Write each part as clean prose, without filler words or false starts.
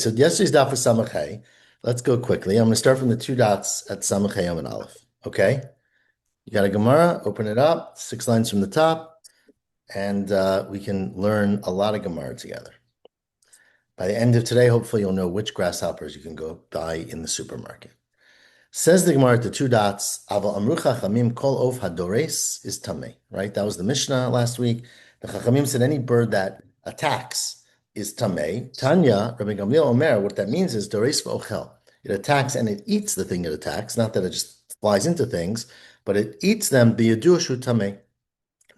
So yesterday's daf was Samachay. Let's go quickly. I'm going to start from the two dots at Samachay Yom and Aleph. Okay? You got a Gemara, open it up, 6 lines from the top, and we can learn a lot of Gemara together. By the end of today, hopefully you'll know which grasshoppers you can go buy in the supermarket. Says the Gemara at the two dots, Aval Amru Chachamim Kol Of Hadores is Tameh, right? That was the Mishnah last week. The Chachamim said any bird that attacks is Tameh. Tanya, Rabbi Gamliel Omer, what that means is Dores V'Ochel. It attacks and it eats the thing it attacks, not that it just flies into things, but it eats them, B'Yadushu Tameh.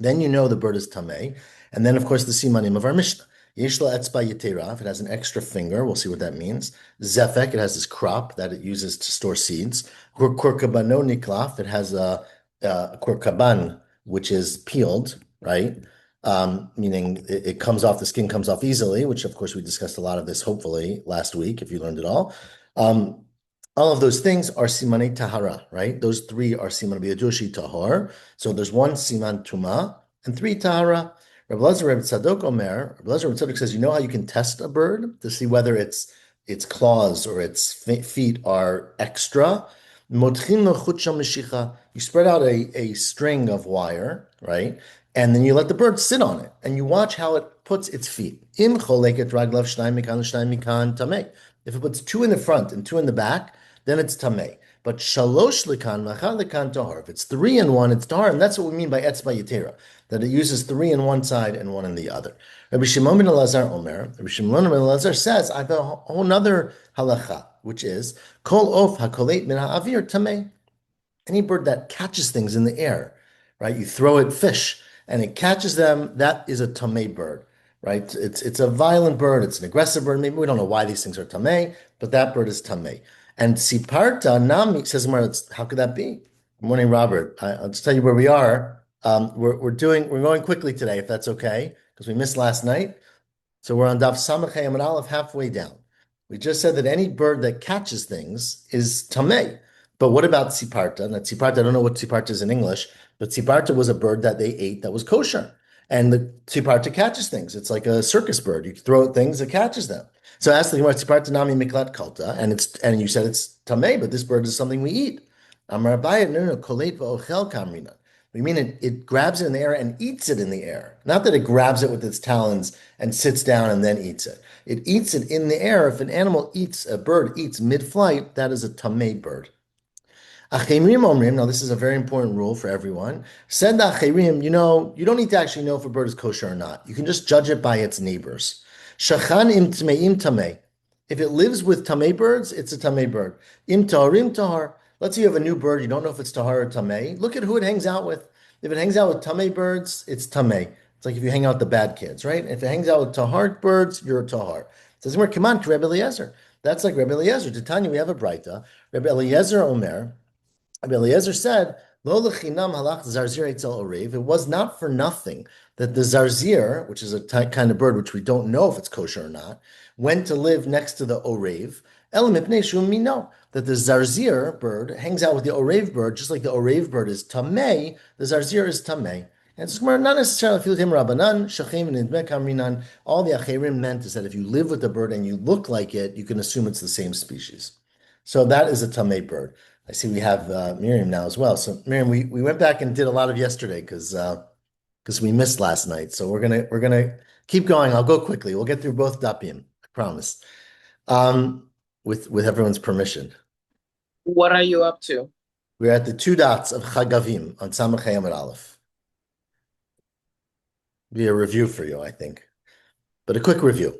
Then you know the bird is Tameh. And then, of course, the Simanim of our Mishnah. Yishla etzba yitera, if it has an extra finger, we'll see what that means. Zefek, it has this crop that it uses to store seeds. Kurkabano niklaf, it has a kurkaban, which is peeled, right? Meaning it comes off, the skin comes off easily, which of course we discussed a lot of this, hopefully, last week, if you learned it all. All of those things are simanei tahara, right? Those three are siman b'yadushi tahar. So there's one siman tuma and three tahara. Rabbi Lezer Rabbi Tzadok Omer, Rabbi Lezer Rabbi Tzadok says, you know how you can test a bird to see whether its claws or its feet are extra? Motchin lo chutsham meshicha. You spread out a string of wire, right? And then you let the bird sit on it, and you watch how it puts its feet. Im choleket raglav shnayim mikan tameh. If it puts two in the front and two in the back, then it's tameh. But shalosh likan, machal likan tahar. If it's three in one, it's tahar, and that's what we mean by etzba yitera, that it uses three in one side and one in the other. Rabbi Shimon ben Elazar Omer, Rabbi Shimon ben Elazar says, I have a whole other halacha, which is kol of hakolet min ha'avir tameh. Any bird that catches things in the air, right? You throw it fish, and it catches them. That is a tameh bird, right? It's a violent bird. It's an aggressive bird. Maybe we don't know why these things are tameh, but that bird is tameh. And siparta nami says, how could that be? Good morning, Robert. I'll just tell you where we are. We're going quickly today, if that's okay, because we missed last night. So we're on Daf Samachay Amud Aleph, halfway down. We just said that any bird that catches things is tameh. But what about siparta? Now, siparta, I don't know what siparta is in English, but siparta was a bird that they ate that was kosher. And the siparta catches things. It's like a circus bird. You throw at things, it catches them. So I asked the Gemara, siparta nami miklat kalta, and you said it's tameh, but this bird is something we eat. Amar Abaye, no, kolet va'ochel kamrina. We mean it grabs it in the air and eats it in the air. Not that it grabs it with its talons and sits down and then eats it. It eats it in the air. If a bird eats mid-flight, that is a tameh bird. Achemrim omrim, now this is a very important rule for everyone. Said the achemrim, you don't need to actually know if a bird is kosher or not. You can just judge it by its neighbors. Shachan im tmeim tameh. If it lives with tameh birds, it's a tameh bird. Im taharim tahar. Let's say you have a new bird, you don't know if it's tahar or tameh. Look at who it hangs out with. If it hangs out with tameh birds, it's tameh. It's like if you hang out with the bad kids, right? If it hangs out with tahar birds, you're a tahar. It says, come on, Rebbe Eliezer. That's like Rebbe Eliezer. To Tanya, we have a braita. Rebbe Eliezer Omer. Rabbi Eliezer said, Lo lechinam halach zarzir etzel orev. It was not for nothing that the zarzir, which is a kind of bird which we don't know if it's kosher or not, went to live next to the orev. El mipnei shum mino. That the zarzir bird hangs out with the orev bird, just like the orev bird is tameh, the zarzir is tameh. And it's not necessarily filutim rabbanan, shachim and idme kamrinan. All the acherim meant is that if you live with the bird and you look like it, you can assume it's the same species. So that is a tameh bird. I see we have Miriam now as well. So Miriam, we went back and did a lot of yesterday because we missed last night. So we're gonna keep going. I'll go quickly. We'll get through both dapim, I promise. With everyone's permission. What are you up to? We're at the two dots of Chagavim on Samachay Amud Aleph. Be a review for you, I think, but a quick review.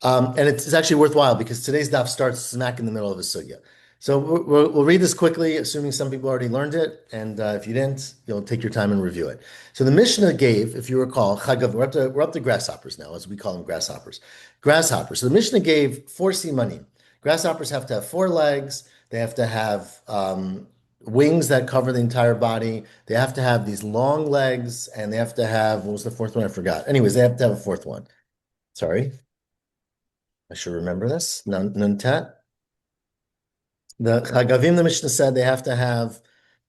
And it's actually worthwhile because today's daf starts smack in the middle of a sugya. So we'll read this quickly, assuming some people already learned it, and if you didn't, you'll take your time and review it. So the Mishnah gave, if you recall, Chagav, we're up to grasshoppers now, as we call them, grasshoppers. Grasshoppers. So the Mishnah gave 4 simanim. Grasshoppers have to have 4 legs. They have to have wings that cover the entire body. They have to have these long legs, and they have to have, what was the 4th one? I forgot. Anyways, they have to have a 4th one. Sorry. I should remember this. Nuntat. The Chagavim, the Mishnah said they have to have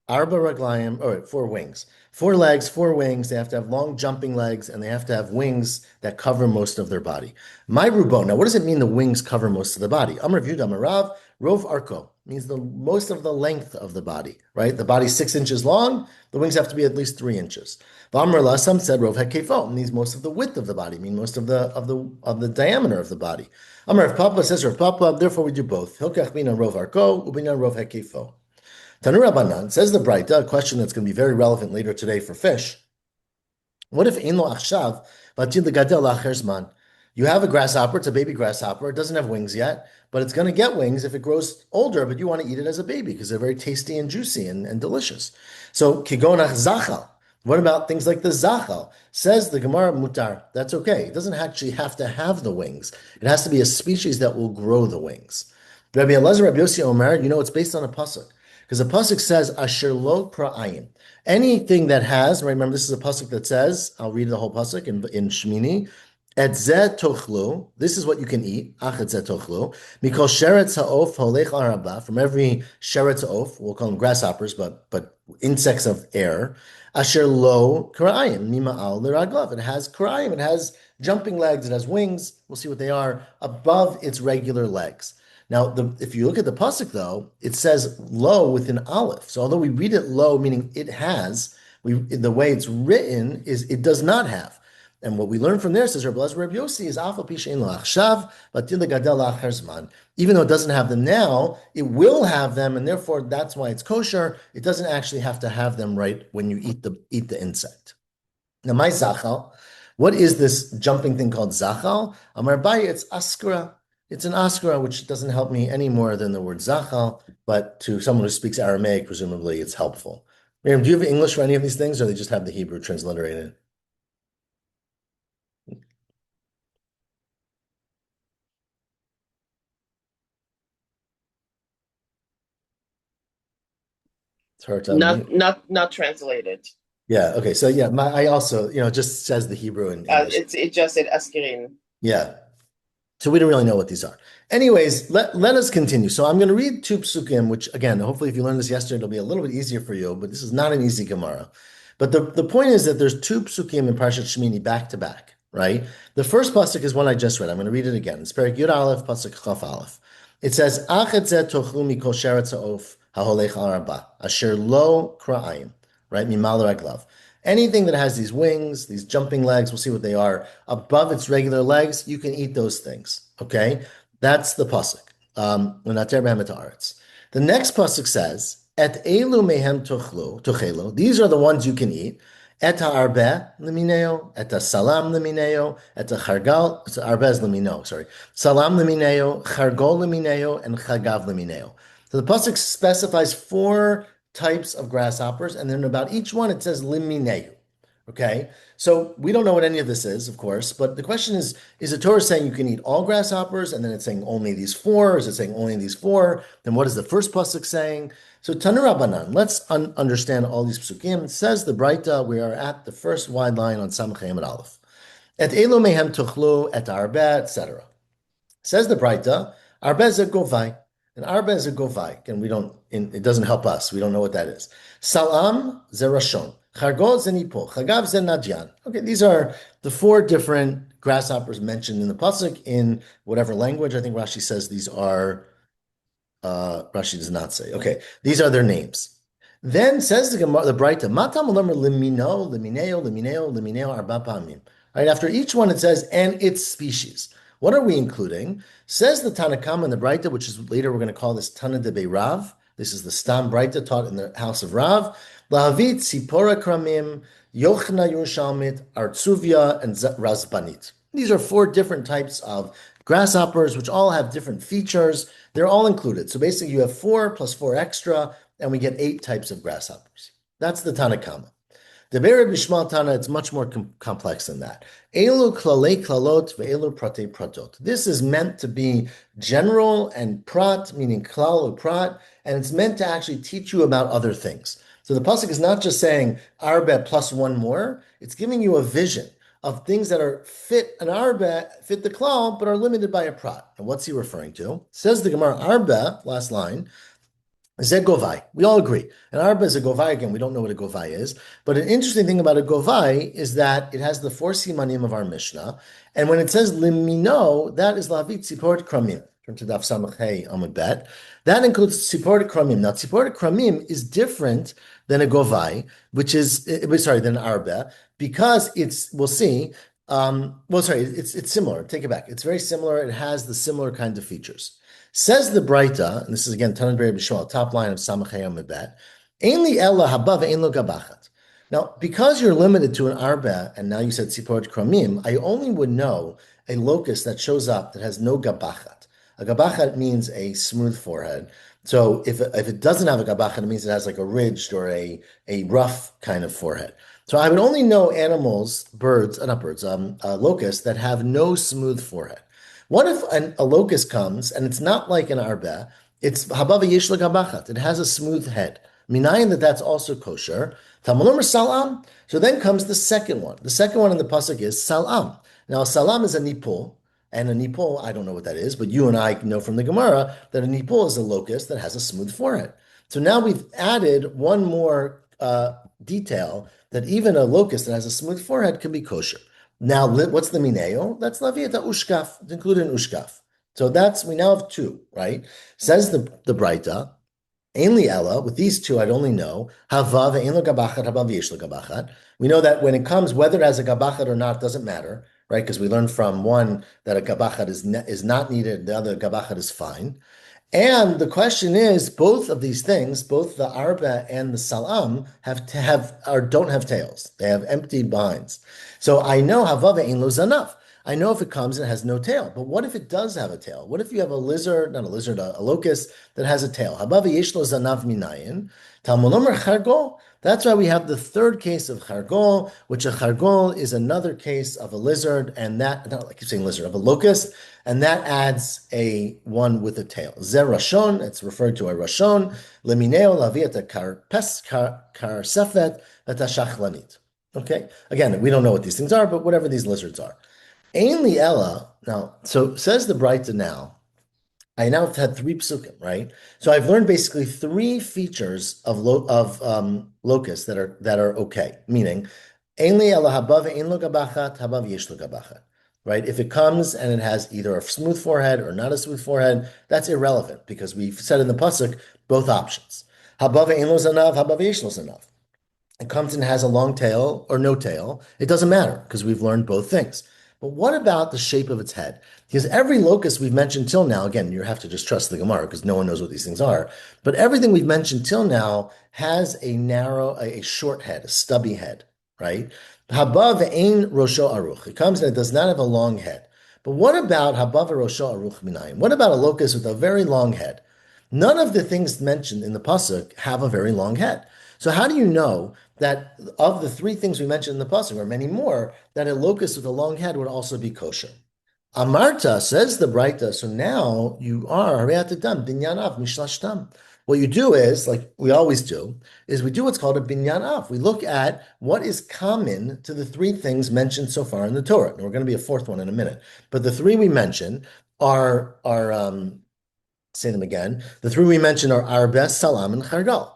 Arba raglayim, or four wings. Four legs, four wings. They have to have long jumping legs, and they have to have wings that cover most of their body. My rubo. Now, what does it mean the wings cover most of the body? Amar Yehuda Amarav, Rov Arko means the most of the length of the body, right? The body's 6 inches long, the wings have to be at least 3 inches. V'amar La, some said Rov Hakefo means most of the width of the body, mean most of the diameter of the body. Amar Rav Papa says Rav Papa, therefore we do both. Hilkach bina Rov Arko, ubina Rov Hakefo. Tanur Rabbanan says the Braita, a question that's going to be very relevant later today for fish. What if ein lo achshav v'atil legadel la'acher zman? You have a grasshopper, it's a baby grasshopper, it doesn't have wings yet, but it's going to get wings if it grows older, but you want to eat it as a baby because they're very tasty and juicy and delicious. So, kigonach zachal. What about things like the zachal? Says the Gemara mutar, that's okay. It doesn't actually have to have the wings. It has to be a species that will grow the wings. Rabbi Elazar, Rabbi Yossi Omer, it's based on a pasuk. Because the pasuk says, asher lo pra'ayim. Anything that has, remember this is a pasuk that says, I'll read the whole pasuk in Shmini, et zeh tochlu, this is what you can eat, ach et zeh tochlu, mikol sheretz ha'of holech araba, from every sheretz ha'of, we'll call them grasshoppers, but insects of air, asher lo karayim, mima'al l'raglav. It has karayim, it has jumping legs, it has wings, we'll see what they are, above its regular legs. Now, if you look at the pasuk, though, it says lo with an aleph. So although we read it lo, meaning it has, the way it's written is it does not have. And what we learn from there, says Rabbi Yossi, is afal pi she'ein lo achshav, v'atil legadel la'acher zman. Even though it doesn't have them now, it will have them, and therefore that's why it's kosher. It doesn't actually have to have them right when you eat the insect. Now, my zachal, what is this jumping thing called zachal? Amar Abaye, it's askara. It's an askara, which doesn't help me any more than the word zachal, but to someone who speaks Aramaic, presumably it's helpful. Miriam, do you have English for any of these things, or they just have the Hebrew transliterated? It's hard to Not unmute. not not translated. Yeah, okay. So yeah, I also, just says the Hebrew in English. It just said askirin. Yeah. So we don't really know what these are. Anyways, let us continue. So I'm going to read two psukim, which again, hopefully if you learned this yesterday, it'll be a little bit easier for you, but this is not an easy Gemara. But the point is that there's two psukim in Parshat Shmini back to back, right? The first pasuk is one I just read. I'm going to read it again. It's Perek Yud Aleph, pasuk Chaf Aleph. It says, "Ach et zeh tochlu mikol sheretz ha'of ha'holech arba asher lo kra'ayim," right? Mimal raglav. Anything that has these wings, these jumping legs, we'll see what they are, above its regular legs, you can eat those things. Okay? That's the pasuk. The next pasuk says, Et elu mehem tochelu. These are the ones you can eat. Et ha'arbeh lemineo, et salam lemineo, et chargal, arbeh is lemino, sorry. Salam lemineo, chargol lemineo, and chagav lemineo. So the pasuk specifies four types of grasshoppers, and then about each one it says limineu. Okay, so we don't know what any of this is, of course, but the question is the Torah saying you can eat all grasshoppers, and then it's saying only these four? Is it saying only these four? Then what is the first pasuk saying? So Tanur Rabbanan, let's understand all these psukim. It says the Braita, we are at the first wide line on Samach and Aleph. Et elu mehem tuchlu et arbeh, etc. Says the Braita, arbeh ze govai. And arbeh is a govai, and it doesn't help us. We don't know what that is. Salam ze rashon. Chargot ze nipo. Chagav ze nadyan. Okay, these are the four different grasshoppers mentioned in the pasuk in whatever language. I think Rashi says these are, Rashi does not say. Okay, these are their names. Then says the Braita, Matam limino, limineo, limineo, limineo, arba pamim. Right, after each one it says, and its species. What are we including? Says the Tanakam and the Braita, which is later we're going to call this Tana de Rav. This is the Stam Braita taught in the house of Rav. Lahavit, Sipora Kramim, Yochna Yerushalmit, Artsuvia, and Razbanit. These are four different types of grasshoppers, which all have different features. They're all included. So basically you have four plus four extra, and we get 8 types of grasshoppers. That's the Tanakama. The Be'er Bishmal Tana, it's much more complex than that. Elu klalei klalot ve'elu prate pratot. This is meant to be general and prat, meaning klal or prat, and it's meant to actually teach you about other things. So the pasuk is not just saying arbe plus one more, it's giving you a vision of things that are fit an arbe, fit the klal, but are limited by a prat. And what's he referring to? Says the Gemara, arbe, last line, Zeh govai. We all agree. An arba is a govai. Again, we don't know what a govai is. But an interesting thing about a govai is that it has the four simanim of our Mishnah. And when it says limino, that is lavit tziport kramim. Turn to daf samach hey amud bet. That includes tziport kramim. Now, tziport kramim is different than a govai, which is, sorry, than an arba, because we'll see, it's similar. Take it back. It's very similar. It has the similar kinds of features. Says the Braita, and this is again Tanan B'Rei B'Shmuel, top line of Samachei Amibet, Ein li ella haba ve'ein lo gabachat. Now, because you're limited to an arba, and now you said tzipor kramim, I only would know a locust that shows up that has no gabachat. A gabachat means a smooth forehead. So if it doesn't have a gabachat, it means it has like a ridged or a rough kind of forehead. So I would only know animals, birds, not birds, locusts that have no smooth forehead. What if a locust comes and it's not like an arba? It's habava yesh gabachat. It has a smooth head. Minayin that's also kosher. Talmud salam. So then comes the second one. The second one in the pasuk is salam. Now salam is a nipul, and a nipul, I don't know what that is, but you and I know from the Gemara that a nipul is a locust that has a smooth forehead. So now we've added one more detail that even a locust that has a smooth forehead can be kosher. Now, what's the mineo? That's laviata ushkaf. It's included in ushkaf. So we now have two, right? Says the Braita, Ainli Ella, with these two, I'd only know hava ve'ein lo gabachat, hava v'yesh lo gabachat. We know that when it comes, whether it has a gabachat or not, doesn't matter, right? Because we learned from one that a gabachat is not needed, the other gabachat is fine. And the question is, both of these things, both the arba and the salam, don't have tails. They have empty behinds. So I know havava ein lo zanav. I know if it comes and it has no tail. But what if it does have a tail? What if you have a lizard, not a lizard, a locust that has a tail? Habava yesh lo zanav minayin. Talmud omer chargol. That's why we have the third case of chargol, which a chargol is another case of a lizard, and that, not like you're saying lizard, of a locust, and that adds a one with a tail. Zer rashon, it's referred to a rashon, lemineo laviata kar sefet shachlanit. Okay, again, we don't know what these things are, but whatever these lizards are. Ein li ella, now, so says the Braita now, I now have had three psukim, right? So I've learned basically three features of locusts that are okay, meaning ein li ella habav ein lo gabachat, habav yesh lo gabachat, right? If it comes and it has either a smooth forehead or not a smooth forehead, that's irrelevant because we've said in the pasuk both options. Habav ein lo zanav, habav yesh lo zanav. It comes and has a long tail or no tail. It doesn't matter because we've learned both things. But what about the shape of its head? Because every locust we've mentioned till now, again, you have to just trust the Gemara because no one knows what these things are. But everything we've mentioned till now has a short head, a stubby head, right? Habav ein rosho aruch. It comes and it does not have a long head. But what about habav rosho aruch minayim? What about a locust with a very long head? None of the things mentioned in the pasuk have a very long head. So how do you know that of the three things we mentioned in the pasuk, or many more, that a locust with a long head would also be kosher? Amarta, says the Braita, so now you are binyanav mishlashtam. What you do is, like we always do, is we do what's called a binyanav. We look at what is common to the three things mentioned so far in the Torah. And we're going to be a fourth one in a minute. But the three we mentioned are say them again. The three we mentioned are arbe, salam, and chargal.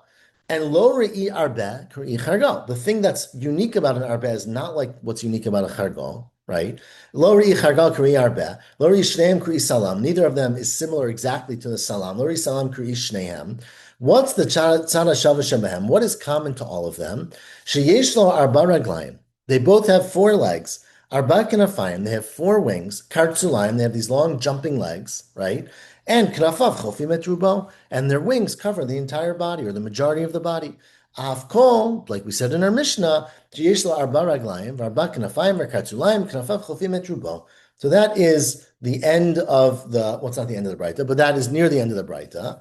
And lo re'i arbe, re'i chargal. The thing that's unique about an arbe is not like what's unique about a chargal, right? Lo re'i chargal, re'i arbe. Lo re'i shneim, re'i salam. Neither of them is similar exactly to the salam. Lo re'i salam, re'i shneim. What's the tzara shava shebehem? What is common to all of them? Sheyesh lo arba raglayim. They both have four legs. Arba kanafayim. They have four wings. Kartzulayim. They have these long jumping legs, right? And knafav chofim et rubo, and their wings cover the entire body or the majority of the body. Avkol, like we said in our Mishnah, jiyesh lo arba raglayim, v'arba knafayim v'kartzulayim, knafav chofim et rubo. So that is the end of well, it's not the end of the Braita, but that is near the end of the Braita.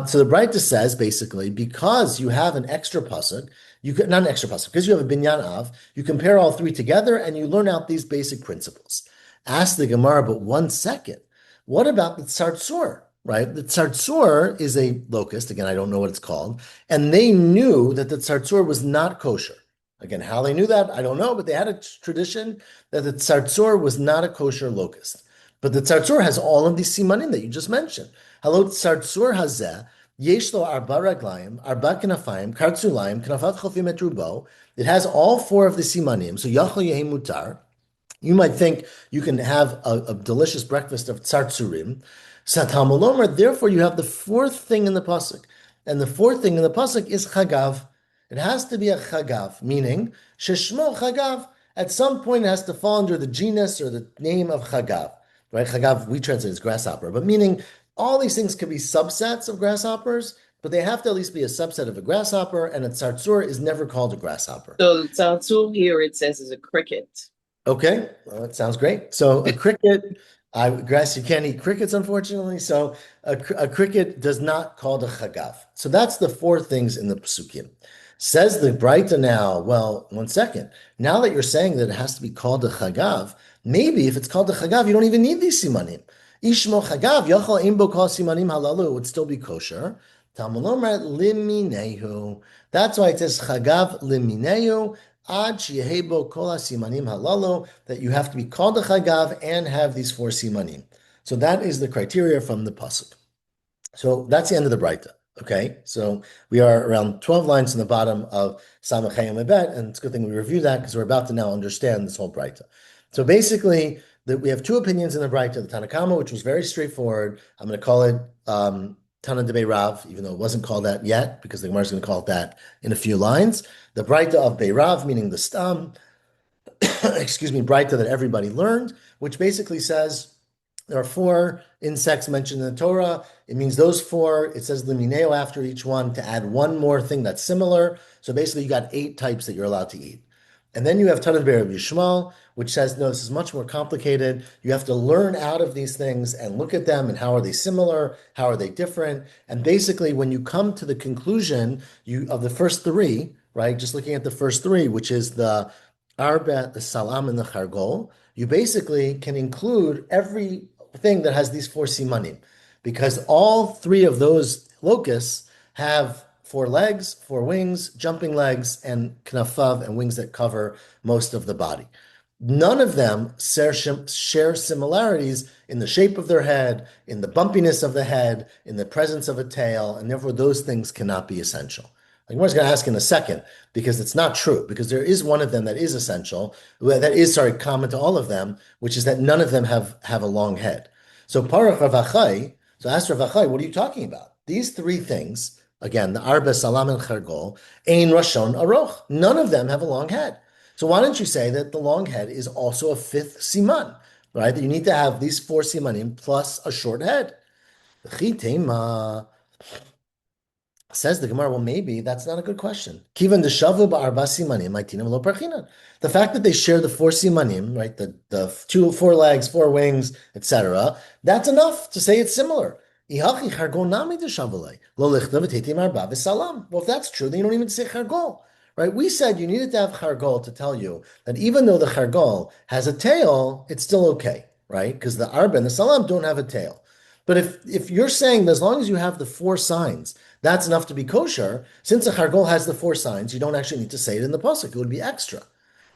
So the Braita says basically, because you have an extra pasuk, not an extra pasuk, because you have a binyan av, you compare all three together and you learn out these basic principles. Ask the Gemara, but 1 second. What about the tzartzur, right? The tzartzur is a locust. Again, I don't know what it's called. And they knew that the tzartzur was not kosher. Again, how they knew that, I don't know, but they had a tradition that the tzartzur was not a kosher locust. But the tzartzur has all of these simanim that you just mentioned. Hello, tzartzur hazeh, Yesh lo arba raglayim, arba kanafayim, kartzulayim, kanafat chofim et rubo. It has all four of the simanim. So yachol yehi mutar. You might think you can have a delicious breakfast of tzartzurim. Satam, therefore you have the fourth thing in the pasuk. And the fourth thing in the pasuk is chagav. It has to be a chagav, meaning sheshmo chagav. At some point it has to fall under the genus or the name of chagav. Right? Chagav, we translate as grasshopper, but meaning all these things could be subsets of grasshoppers, but they have to at least be a subset of a grasshopper, and a tzartzur is never called a grasshopper. So Tzaltzul here it says is a cricket. Okay, well, that sounds great. So a cricket, grass, you can't eat crickets, unfortunately. So a cricket does not call the chagav. So that's the four things in the psukim. Says the Breita now, well, one second. Now that you're saying that it has to be called the chagav, maybe if it's called the chagav, you don't even need these simanim. Ishmo chagav, yachal imbo kol simanim halalu would still be kosher. Talmud Omer liminehu. That's why it says chagav liminehu. Ad sheyehebo kol simanim halalo, that you have to be called a chagav and have these four simanim. So that is the criteria from the pasuk. So that's the end of the Breita. Okay, so we are around 12 lines in the bottom of Samachay Mebet, and it's a good thing we review that because we're about to now understand this whole Breita. So basically, we have two opinions in the Breita, the Tanakama, which was very straightforward. I'm going to call it Tana Debei Rav, even though it wasn't called that yet, because the Gemara is going to call it that in a few lines. The Breita of Beirav, meaning the Stam, excuse me, Breita that everybody learned, which basically says there are four insects mentioned in the Torah. It means those four. It says limineo after each one to add one more thing that's similar. So basically, you got 8 types that you're allowed to eat. And then you have Tana Debei Rav Yishmael, which says, no, this is much more complicated. You have to learn out of these things and look at them and how are they similar? How are they different? And basically, when you come to the conclusion of the first 3, right, just looking at the first 3, which is the Arbet, the Salam, and the Chargol, you basically can include everything that has these 4 simanim, because all 3 of those locusts have 4 legs, 4 wings, jumping legs, and knafav, and wings that cover most of the body. None of them share similarities in the shape of their head, in the bumpiness of the head, in the presence of a tail, and therefore those things cannot be essential. I'm going to ask in a second, because it's not true, because there is one of them that is essential, that is, common to all of them, which is that none of them have a long head. So Parach Rav Achai, so ask Rav Achai, what are you talking about? These 3 things, again, the Arba, Salam, and Chargol, Ein Rashon Aroch, none of them have a long head. So why don't you say that the long head is also a 5th siman, right? That you need to have these 4 simanim plus a short head. Says the Gemara, well, maybe that's not a good question. Kivan deshavu ba'arba simanim, maitinam lo parchinan. The fact that they share the 4 simanim, right, the 4 legs, 4 wings, etc., that's enough to say it's similar. Well, if that's true, then you don't even say chargol, right? We said you needed to have chargol to tell you that even though the chargol has a tail, it's still okay, right? Because the arba and the salam don't have a tail. But if you're saying that as long as you have the 4 signs, that's enough to be kosher, since a chargol has the 4 signs, you don't actually need to say it in the pasuk. It would be extra.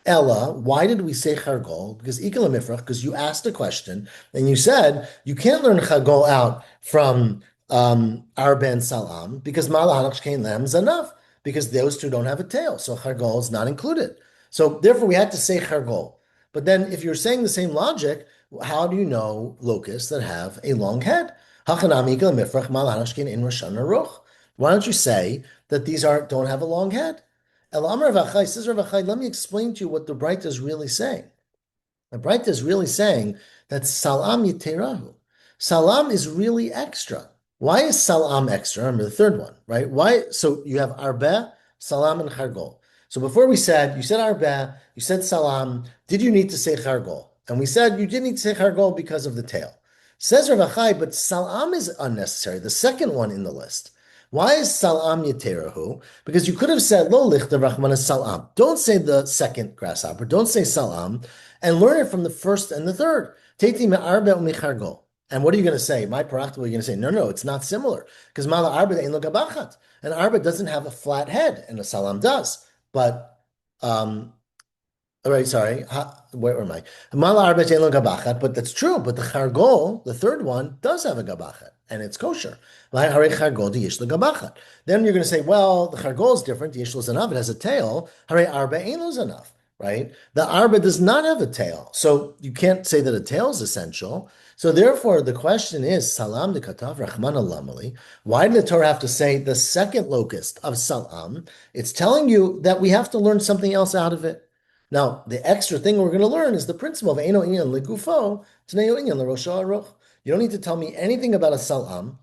Ella, why did we say chargol? Because ikala mifrach, because you asked a question and you said you can't learn chargol out from arba and salam because malahanach kein lem is enough because those 2 don't have a tail, so chargol is not included. So therefore, we had to say chargol. But then, if you're saying the same logic, how do you know locusts that have a long head? Why don't you say that these don't have a long head? El Amar Rav Achai, says Rav Achai, let me explain to you what the Breita is really saying. The Breita is really saying that Salam Yiterahu. Salam is really extra. Why is Salam extra? Remember the third one, right? Why? So you have Arba, Salam, and Chargol. So before you said Arba, you said Salam. Did you need to say Chargol? And we said you didn't need to say Chargol because of the tail. Says Rav Achai, but Salam is unnecessary, the second one in the list. Why is Salam Yeterahu? Because you could have said Lo Lichter Rachman Salam. Don't say the second grasshopper. Don't say Salam, and learn it from the first and the third. Teti me'arbe u'michargol. And what are you going to say? My parachta, you're going to say, no, it's not similar. Because Mala Arba ain't lo gabachat. And Arba doesn't have a flat head, and a Salam does. But, all right, sorry. Where am I? Mala Arba ain't lo gabachat, but that's true. But the Chargol, the third one, does have a gabachat. and it's kosher. Then you're going to say, well, the chargol is different. The yesh lo zanav, it has a tail. Hare arba ein lo zanav, right? The arba does not have a tail. So you can't say that a tail is essential. So therefore, the question is, salam de katav rachman alamali. Why did the Torah have to say the second locust of salam? It's telling you that we have to learn something else out of it. Now, the extra thing we're going to learn is the principle of eino inyan legufo, tneo inyan l'rosha aruch. You don't need to tell me anything about a salam,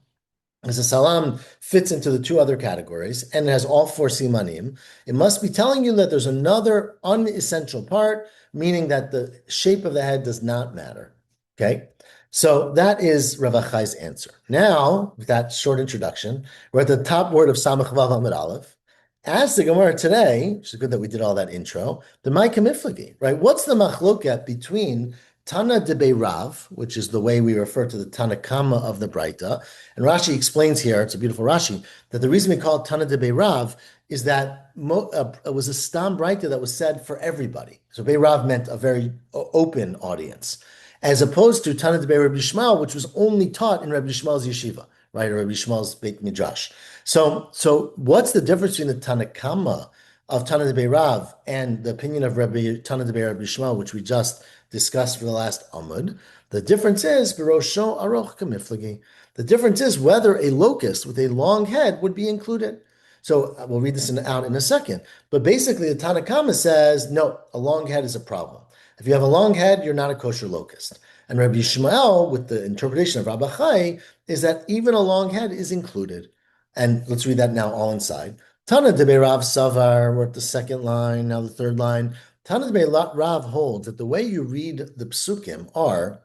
as a salam fits into the two other categories and it has all four simanim. It must be telling you that there's another unessential part, meaning that the shape of the head does not matter. Okay? So that is Rav Achai's answer. Now, with that short introduction, we're at the top word of Samach Vav Amud Aleph. As the Gemara today, which is good that we did all that intro, the Maika Miflagi, right? What's the machloket between Tana de Rav, which is the way we refer to the Tanakama of the Braita, and Rashi explains here, it's a beautiful Rashi, that the reason we call it Tana de Rav is that it was a Stam Braita that was said for everybody. So Rav meant a very open audience, as opposed to Tana de Rabbi Yishmael, which was only taught in Rabbi Yishmael's yeshiva, right, or Rabbi Yishmael's Beit Midrash. So what's the difference between the Tanakama of Tana de Rav and the opinion of Tana de Rabbi Yishmael, which we just discussed for the last Amud? The difference is Birosho Aroch Kamiflagi. The difference is whether a locust with a long head would be included. So we'll read this out in a second. But basically, the Tanakama says, no, a long head is a problem. If you have a long head, you're not a kosher locust. And Rabbi Yishmael, with the interpretation of Rabbi Chai, is that even a long head is included. And let's read that now all inside. Tana de Rav Savar, we're at the second line, now the third line. Tana de Rav holds that the way you read the psukim are,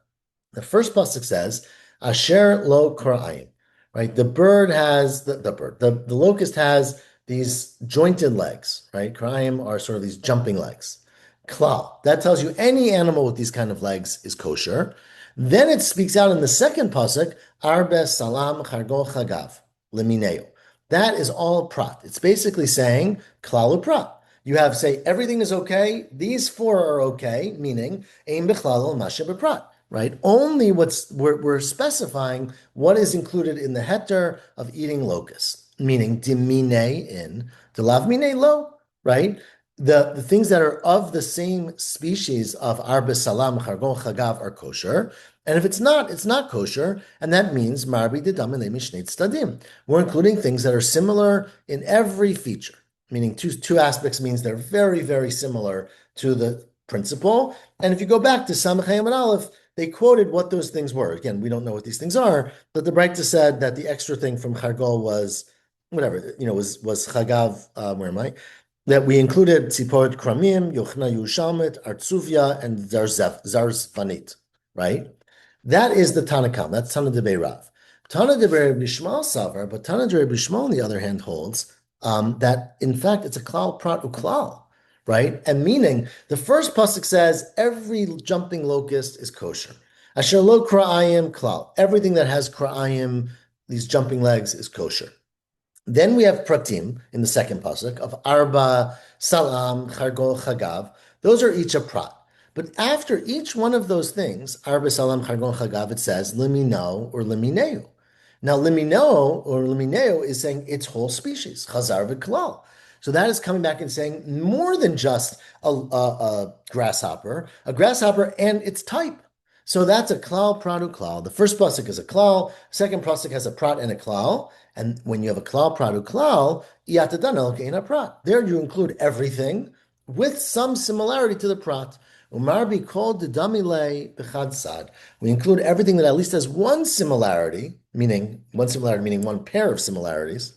the first pasuk says, Asher lo kora'ayim, right? The bird has, the locust has these jointed legs, right? Kora'ayim are sort of these jumping legs. Klal, that tells you any animal with these kind of legs is kosher. Then it speaks out in the second pasuk, Arbe salam chargol chagav. Limineo. That is all prat. It's basically saying klal prat. You have say everything is okay. These four are okay, meaning ein bechlal masha beprat. Right? Only we're specifying what is included in the heter of eating locusts, meaning dimine in delav mine lo. Right? The things that are of the same species of arbe salam chargon chagav are kosher. And if it's not kosher, and that means marbi dedam and mishneit stadim. We're including things that are similar in every feature, meaning two aspects means they're very, very similar to the principle. And if you go back to Samach Hayam and Aleph, they quoted what those things were. Again, we don't know what these things are, but the Braita said that the extra thing from Chargol was whatever, was chagav, where am I? That we included Tziporet Kramim, Yochna Yushalmit, Artsuvia, and Zarzvanit, right? That is the Tanakam. That's Tana de Rav. Tana de Rabbi Yishmael Savar, but Tana de Rabbi Yishmael, on the other hand, holds that, in fact, it's a klal prat uklal, right? And meaning, the first pasuk says every jumping locust is kosher. Asher lo kra'ayim klal. Everything that has kra'ayim, these jumping legs, is kosher. Then we have pratim in the second pasuk of arba, salam, chargol, chagav. Those are each a prat. But after each one of those things, arba, salam, chargon, chagav, it says limino or limineu. Now, limino or limineu is saying its whole species, chazar v'klal. So that is coming back and saying more than just a grasshopper and its type. So that's a klal, pradu, klal. The first pasuk is a klal. Second pasuk has a prat and a klal. And when you have a klal, pradu, klal, iyatadan el kein prat. There you include everything with some similarity to the prat. Umarbi called the damile b'chadsad. We include everything that at least has one similarity, meaning one pair of similarities,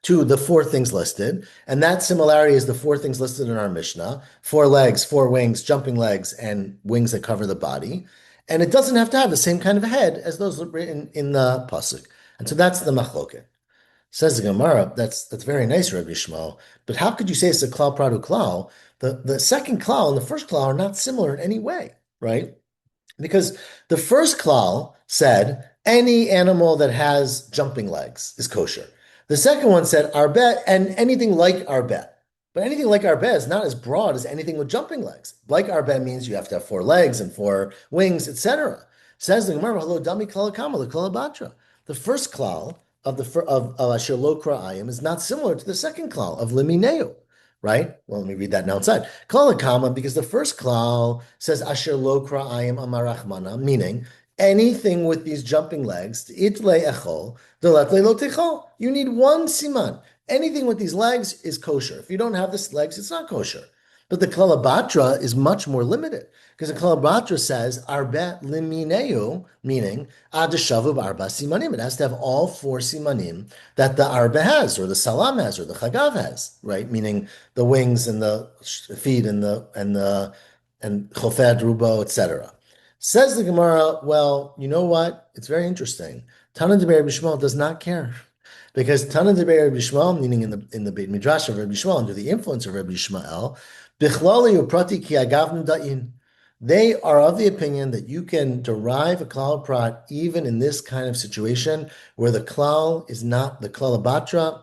to the four things listed. And that similarity is the four things listed in our Mishnah: 4 legs, 4 wings, jumping legs, and wings that cover the body. And it doesn't have to have the same kind of head as those written in the pasuk. And so that's the machloket. Says the Gemara, that's very nice, Rabbi Yishmael, but how could you say it's a klal pradu klal? The second klal and the first klal are not similar in any way, right? Because the first klal said any animal that has jumping legs is kosher. The second one said arbet and anything like arbet. But anything like arbet is not as broad as anything with jumping legs. Like arbet means you have to have 4 legs and 4 wings, etc. Says the Gemara, "Hello, dami kalakama lekala batra." the first klal of Asher Lo Kra'ayim is not similar to the second klal of Limineu, right? Well, let me read that now inside. Klal Kama, because the first klal says Asher Lo Kra'ayim Amarachmana, meaning anything with these jumping legs, itle echol, deletle lo techol. You need one siman. Anything with these legs is kosher. If you don't have these legs, it's not kosher. But the Kalabatra is much more limited because the Kalabatra says arbe limineu, meaning adeshavu arba simanim. It has to have all four simanim that the arba has, or the salam has, or the chagav has, right? Meaning the wings and the feet and chofed, rubo, etc. Says the Gemara, well, you know what? It's very interesting. Tana de Rebbe Shmuel does not care. Because Tana de Rebbe Shmuel, meaning in the Beit Midrash of Rebbe Shmuel, under the influence of Rebbe Shmuel, Bichlali uprati ki agavnu da'in. They are of the opinion that you can derive a klal prat even in this kind of situation where the klal is not the klal batra.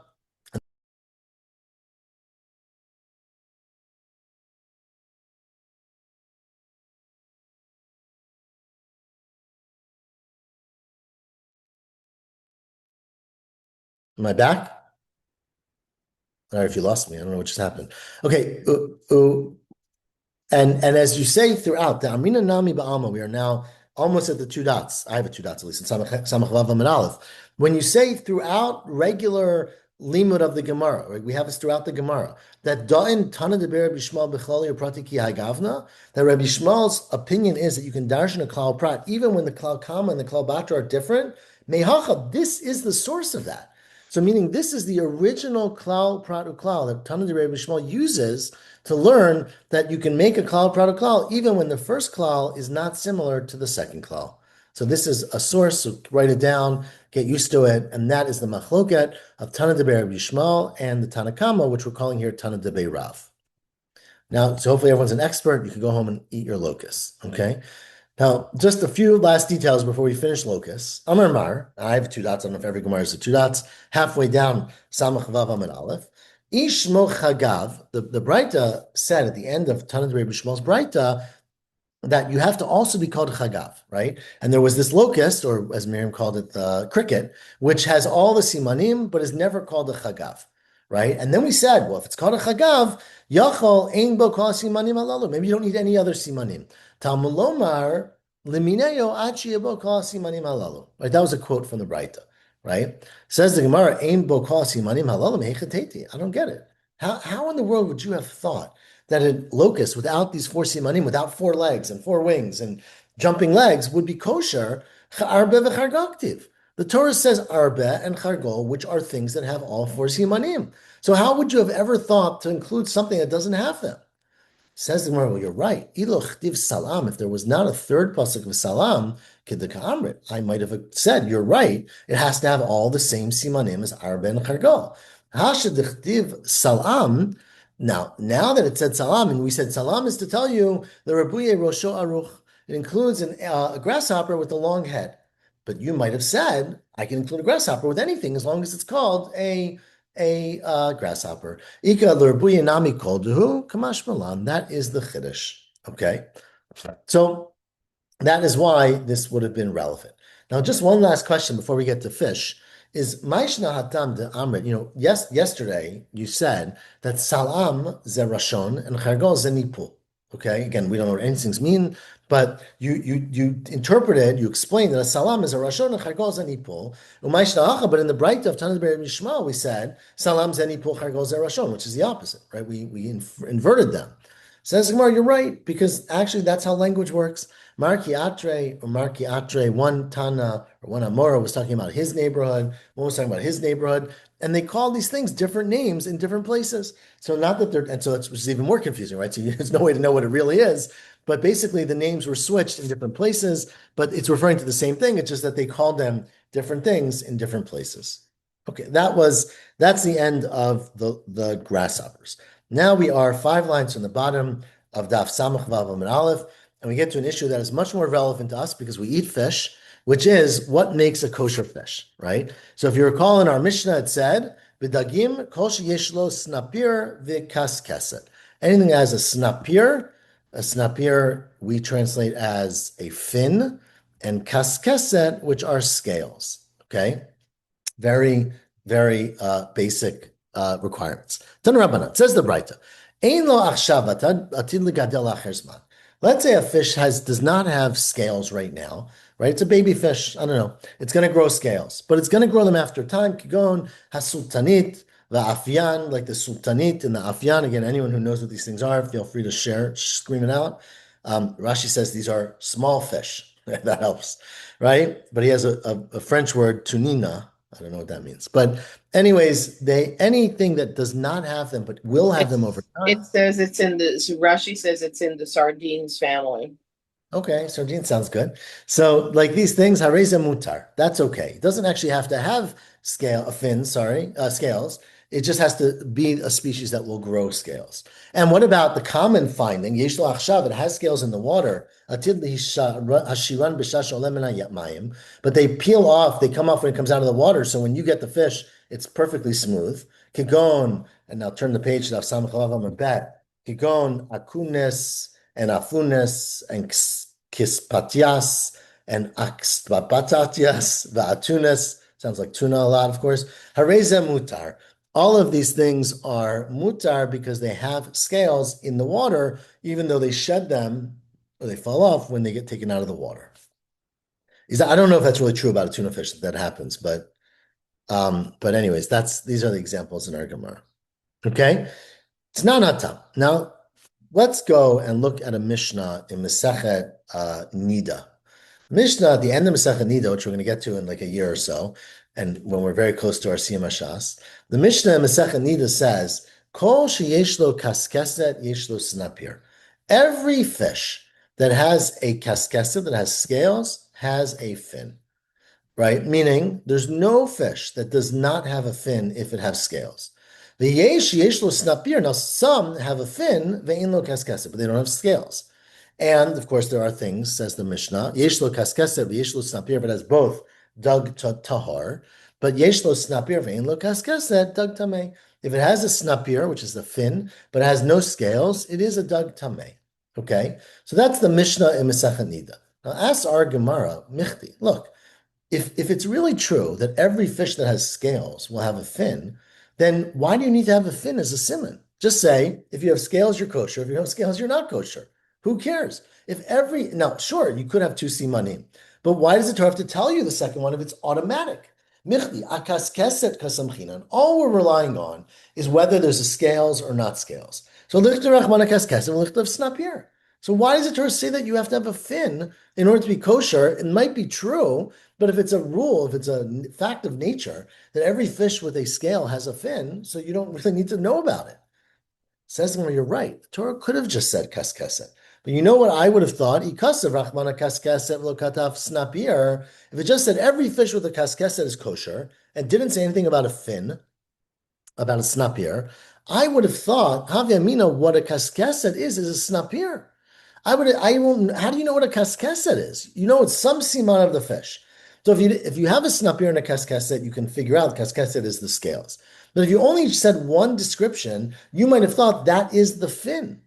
Am I back? All right, if you lost me, I don't know what just happened. Okay, and as you say throughout the Amina Nami Ba'alma, we are now almost at the two dots. I have a two dots at least in Samach Vav and Aleph. When you say throughout regular limud of the Gemara, right, we have this throughout the Gemara, that Da'in Tana de Rebbe Shmuel B'chlali or Prati Ki Hagavna, that Rebbe Shmuel's opinion is that you can darshan a klal prat even when the klal kama and the klal batra are different. Mehacha, this is the source of that. So meaning this is the original klal prat uklal that Tana de Rebbe Shmuel uses to learn that you can make a klal prat uklal even when the first klal is not similar to the second klal. So this is a source, so write it down, get used to it, and that is the machloket of Tana de Rebbe Shmuel and the Tanakama, which we're calling here Tana de Rav. Now, so hopefully everyone's an expert. You can go home and eat your locusts, okay? Now, just a few last details before we finish locus. Amar Mar, I have two dots. I don't know if every Gemara is two dots. Halfway down, Samach Vav Amid Aleph. Ishmo Chagav, the Braita said at the end of Tanad Rebbe Shmuel's Braita that you have to also be called Chagav, right? And there was this locust, or as Miriam called it, the cricket, which has all the simanim, but is never called a Chagav, right? And then we said, well, if it's called a Chagav, Yachol Ein Bo Kol Simanim Alalu. Maybe you don't need any other simanim. Talmud Lomar Limineo Achi Bo Kol Simanim Alalu. Right? That was a quote from the Braita, right? Says the Gemara, Ein Bo Kol Simanim Alalu Mechateti. I don't get it. How in the world would you have thought that a locust without these four simanim, without four legs and four wings and jumping legs would be kosher? Arbe v'chargoktiv. The Torah says arbe and chargol, which are things that have all four simanim. So how would you have ever thought to include something that doesn't have them? Says the Gemara, well, you're right. Iloch div salam. If there was not a third pasuk of salam, amrit, I might have said, you're right. It has to have all the same simanim as arbe and chargol. Hashadichtiv salam. Now that it said salam, and we said salam is to tell you the Rabuye Rosho Aruch. It includes a grasshopper with a long head. But you might have said, I can include a grasshopper with anything as long as it's called a grasshopper. Ika l'Rabuye nami kolduhu kamash malan. That is the chiddush. Okay, so that is why this would have been relevant. Now, just one last question before we get to fish is Maishna Hatam de Amrit. Yesterday you said that Salam Zerashon and Chargol Zenipul. Okay, again, we don't know what anything's mean, but you interpreted, you explained that a Salam is a Rashon and Chargol Zenipul. But in the Braita of Tanad Ber Mishmal, we said Salam Zenipul Chargol Zerashon, which is the opposite, right? We inverted them. Says Gemara, you're right, because actually that's how language works. Marki Atre, one Tana or one Amora was talking about his neighborhood, one was talking about his neighborhood, and they call these things different names in different places. So not that they're, and so it's which is even more confusing, right? So there's no way to know what it really is. But basically the names were switched in different places, but it's referring to the same thing. It's just that they called them different things in different places. Okay, that's the end of the grasshoppers. Now we are 5 lines from the bottom of Daf Samach Vav and Aleph, and we get to an issue that is much more relevant to us because we eat fish, which is what makes a kosher fish, right? So if you recall in our Mishnah, it said, "B'dagim kol sheyesh lo snapir v'kaskeset." Anything that has a snapir we translate as a fin, and kaskeset, which are scales. Okay, very, very basic requirements. Tan Rabbanan, says the Braita. Ein lo achshav atid legadel acher zman. Let's say a fish does not have scales right now, right? It's a baby fish. I don't know. It's going to grow scales, but it's going to grow them after time. Kigon hasultanit, the afyan, like the sultanit and the afyan. Again, anyone who knows what these things are, feel free to share, scream it out. Rashi says these are small fish. That helps, right? But he has a French word, tunina. I don't know what that means. But anyways, anything that does not have them but will have them over It time. says it's in the so Rashi says it's in the sardines family. Okay, sardine sounds good. So, like these things, hareza mutar, that's okay. It doesn't actually have to have fins, sorry, scales. It just has to be a species that will grow scales. And what about the common finding? Yesh lo achshav, it has scales in the water. Atid hashiran b'shash olem min hayam, but they peel off, they come off when it comes out of the water. So when you get the fish, it's perfectly smooth. Kigon, and now turn the page to Samach Chalav Amar Bet. Kigon akunes and afunes and kispatias and axtbapatatias, va'atunes. Sounds like tuna a lot, of course. Hareza mutar. All of these things are mutar because they have scales in the water, even though they shed them or they fall off when they get taken out of the water. I don't know if that's really true about a tuna fish that happens, but anyways, these are the examples in our Gemara. Okay, it's not natam. Now let's go and look at a Mishnah in Masechet Nida. Mishnah at the end of Masechet Nida, which we're going to get to in like a year or so, and when we're very close to our Siyam Hashas, the Mishnah in Masechet Nida says, "Kol sheyesh lo kaskeset yesh lo snapir." Every fish that has a kaskeset, that has scales, has a fin, right? Meaning there's no fish that does not have a fin if it has scales. The yesh lo snapir. Now some have a fin, ve'in lo kaskeset, but they don't have scales. And of course, there are things, says the Mishnah, yesh lo kaskeset, ve'yesh lo snapir, but has both dug tahar, but yesh lo snapir, ve'in lo kaskeset, dug tameh. If it has a snapir, which is the fin, but it has no scales, it is a dug tameh. Okay, so that's the Mishnah in Masechet Nida. Now ask our Gemara, Michti, look, if it's really true that every fish that has scales will have a fin, then why do you need to have a fin as a simon? Just say, if you have scales, you're kosher. If you don't have scales, you're not kosher. Who cares? Now, sure, you could have two simanim, but why does the Torah have to tell you the second one if it's automatic? Michli, akas keset kasamchinan. All we're relying on is whether there's a scales or not scales. So lichter rachman akas keset, lichter snapir. So why does the Torah say that you have to have a fin in order to be kosher? It might be true, but if it's a rule, if it's a fact of nature that every fish with a scale has a fin, so you don't really need to know about it. Says when you're right. The Torah could have just said kaskeset. But you know what I would have thought? Ikasav rachmana kaskeset lo kataf snapir. If it just said every fish with a kaskeset is kosher and didn't say anything about a fin, about a snapir, I would have thought, Havyamina, what a kaskeset is a snapir. I won't, how do you know what a kaskeset is? You know, it's some siman of the fish. So if you have a snapir and a kaskeset, you can figure out kaskeset is the scales. But if you only said one description, you might have thought that is the fin,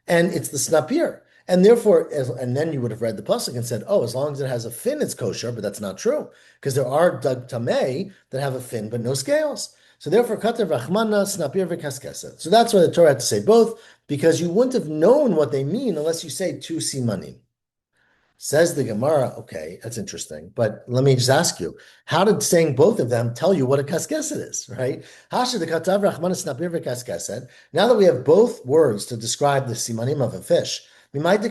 and it's the snapir. And therefore, and then you would have read the pasuk and said, oh, as long as it has a fin, it's kosher, but that's not true, because there are dag tamei that have a fin but no scales. So therefore, kater rachmana, snapir, v'kaskeset. So that's why the Torah had to say both, because you wouldn't have known what they mean unless you say two simanim. Says the Gemara, okay, that's interesting. But let me just ask you, how did saying both of them tell you what a kaskeset is, right? Now that we have both words to describe the simanim of a fish, how do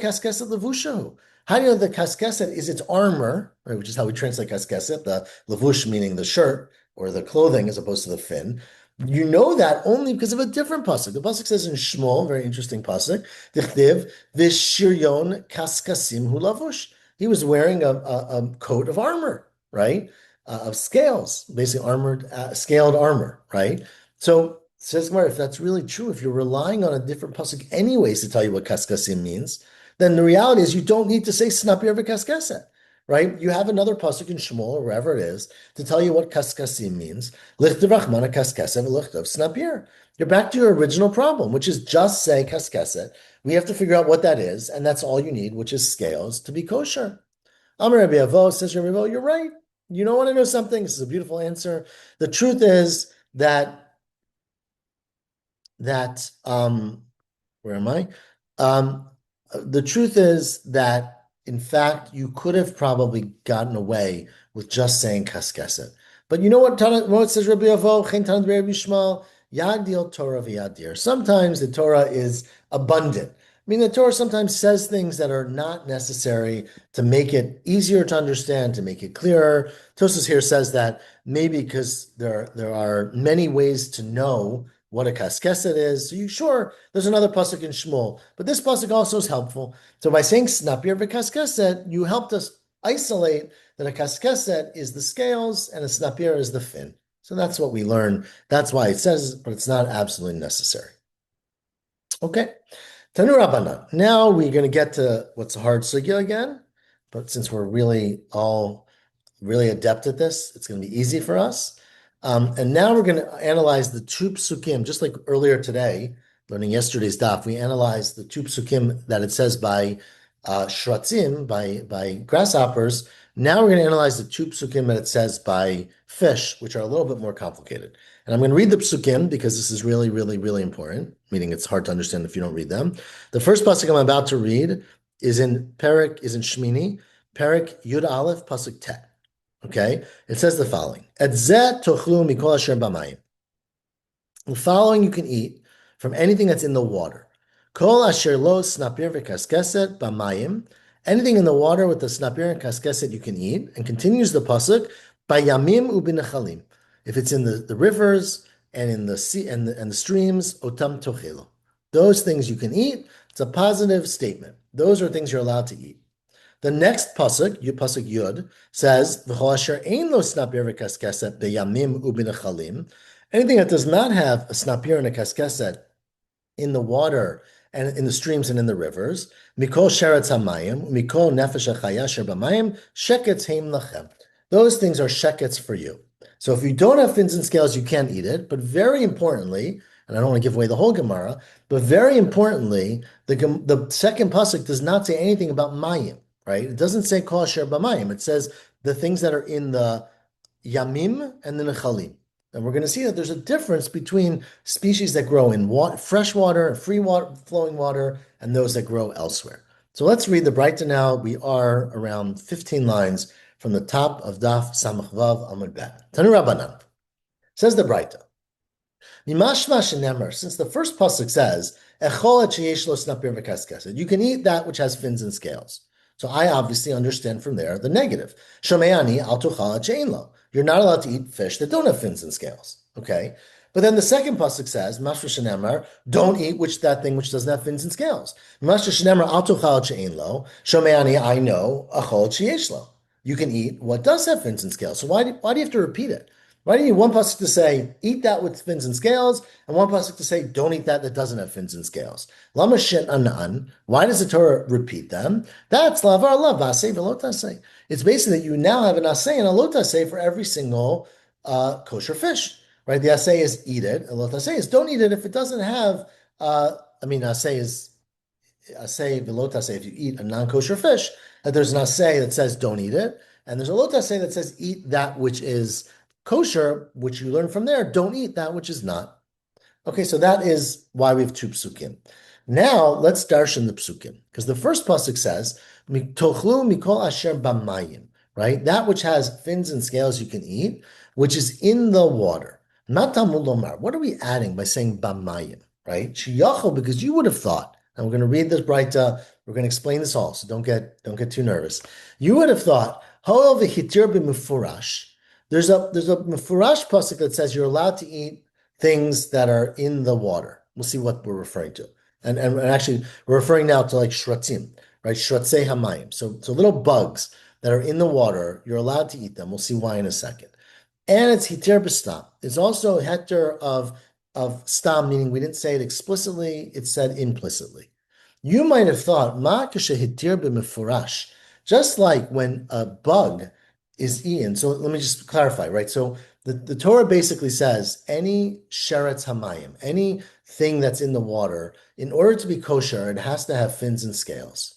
you know the kaskeset is its armor, right, which is how we translate kaskeset, the levush meaning the shirt or the clothing as opposed to the fin. You know that only because of a different pasuk. The pasuk says in Shmuel, very interesting pasuk, Dichtiv, Vishiryon kaskasim hu lavush. He was wearing a coat of armor, right? Of scales, basically armored, scaled armor, right? So says Gemara, if that's really true, if you're relying on a different pasuk anyways to tell you what kaskasim means, then the reality is you don't need to say snapir v'kaskaset. Right? You have another pasuk in Shmuel or wherever it is to tell you what kaskasim means. Lichtav rachmana kaskasev lichtav snapir. You're back to your original problem, which is just say kaskaset. We have to figure out what that is, and that's all you need, which is scales to be kosher. Amar Rabbi Avo says, Rabbi Avo, you're right. You don't want to know something? This is a beautiful answer. The truth is that where am I? Um, the truth is that, in fact, you could have probably gotten away with just saying kaskeset. But you know what says Rabbi Avo, Chen Tanad Rabbi Yishmael, Yagdil Torah v'yadir. Sometimes the Torah is abundant. I mean, the Torah sometimes says things that are not necessary to make it easier to understand, to make it clearer. Tosas here says that maybe because there are many ways to know what a kaskeset is. So you sure there's another pasuk in Shmuel, but this pasuk also is helpful. So by saying snapir v'kaskeset, you helped us isolate that a kaskeset is the scales and a snapir is the fin. So that's what we learn. That's why it says, but it's not absolutely necessary. Okay. Tanu Rabbanan. Now we're going to get to what's a hard sugya again, but since we're really adept at this, it's going to be easy for us. And now we're going to analyze the two psukim, just like earlier today, learning yesterday's daf. We analyzed the two psukim that it says by shratzim, by grasshoppers. Now we're going to analyze the two psukim that it says by fish, which are a little bit more complicated. And I'm going to read the psukim because this is really, really, really important, meaning it's hard to understand if you don't read them. The first pasuk I'm about to read is in Shmini, Perik Yud Aleph, pasuk Tet. Okay, it says the following: "Et zeh tochlu mikol asher b'mayim." The following you can eat from anything that's in the water. Kol asher lo snapir v'kaskeset b'mayim. Anything in the water with the snapir and kaskeset you can eat. And continues the pasuk by yamim u'b'nechalim. If it's in the rivers and in the sea and the streams, otam tochelo. Those things you can eat. It's a positive statement. Those are things you're allowed to eat. The next pasuk, pasuk Yud, says, "V'chol asher ein lo snapir v'kaskeset b'yamim u'b'nechalim." Anything that does not have a snapir and a kaskeset in the water and in the streams and in the rivers, mikol sheretz hamayim, mikol nefesh hachaya asher b'mayim, sheketz heim lachem. Those things are shekets for you. So if you don't have fins and scales, you can't eat it. But very importantly, and I don't want to give away the whole Gemara, but very importantly, the second pasuk does not say anything about mayim, right? It doesn't say kol asher b'mayim. It says the things that are in the yamim and the nechalim. And we're going to see that there's a difference between species that grow in fresh water, free water, flowing water, and those that grow elsewhere. So let's read the Braita now. We are around 15 lines from the top of Daf Samach Vav Amud Bet. Tanu Rabbanan. Says the Braita. Mimashma shenemer, since the first pasuk says, Echol et sheyesh lo snapir v'kaskesed, you can eat that which has fins and scales. So I obviously understand from there the negative. Shomeani al tuchal et she'ein lo. You're not allowed to eat fish that don't have fins and scales. Okay? But then the second pasuk says, Mashma shenemar, don't eat that thing which doesn't have fins and scales. Mashma shenemar al tuchal et she'ein lo. Shomeani, I know, achol et sheyesh lo. You can eat what does have fins and scales. So why do you have to repeat it? Why do you need one pasuk to say eat that with fins and scales, and one pasuk to say don't eat that doesn't have fins and scales? Lama shet anan. Why does the Torah repeat them? That's lavar lav asay v'lotasay. It's basically that you now have an asay and a lotasay for every single kosher fish, right? The asay is eat it, and lotasay is don't eat it if it doesn't have. Asay is asay v'lotasay if you eat a non-kosher fish. That there's an asay that says don't eat it, and there's a lotasay that says eat that which is kosher, which you learn from there, don't eat that which is not. Okay, so that is why we have two psukim. Now let's darshan the psukim, because the first pasuk says, "Tochlu mikol asher b'mayim," right? That which has fins and scales you can eat, which is in the water. Matamul lomar. What are we adding by saying b'mayim, right? Shiyachol, because you would have thought, and we're going to read this Braita, we're going to explain this all, so don't get too nervous. You would have thought, Ho'el v'hitir b'mufurash. There's a mefurash pasuk that says you're allowed to eat things that are in the water. We'll see what we're referring to. And actually, we're referring now to like shratzim, right? Shratzei hamayim. So little bugs that are in the water, you're allowed to eat them. We'll see why in a second. And it's hitir b'stam. It's also heter of stam, meaning we didn't say it explicitly, it's said implicitly. You might have thought, ma hitir b'mefurash, just like when a bug is eaten. So let me just clarify, right? So the Torah basically says any sheretz hamayim, anything that's in the water, in order to be kosher, it has to have fins and scales.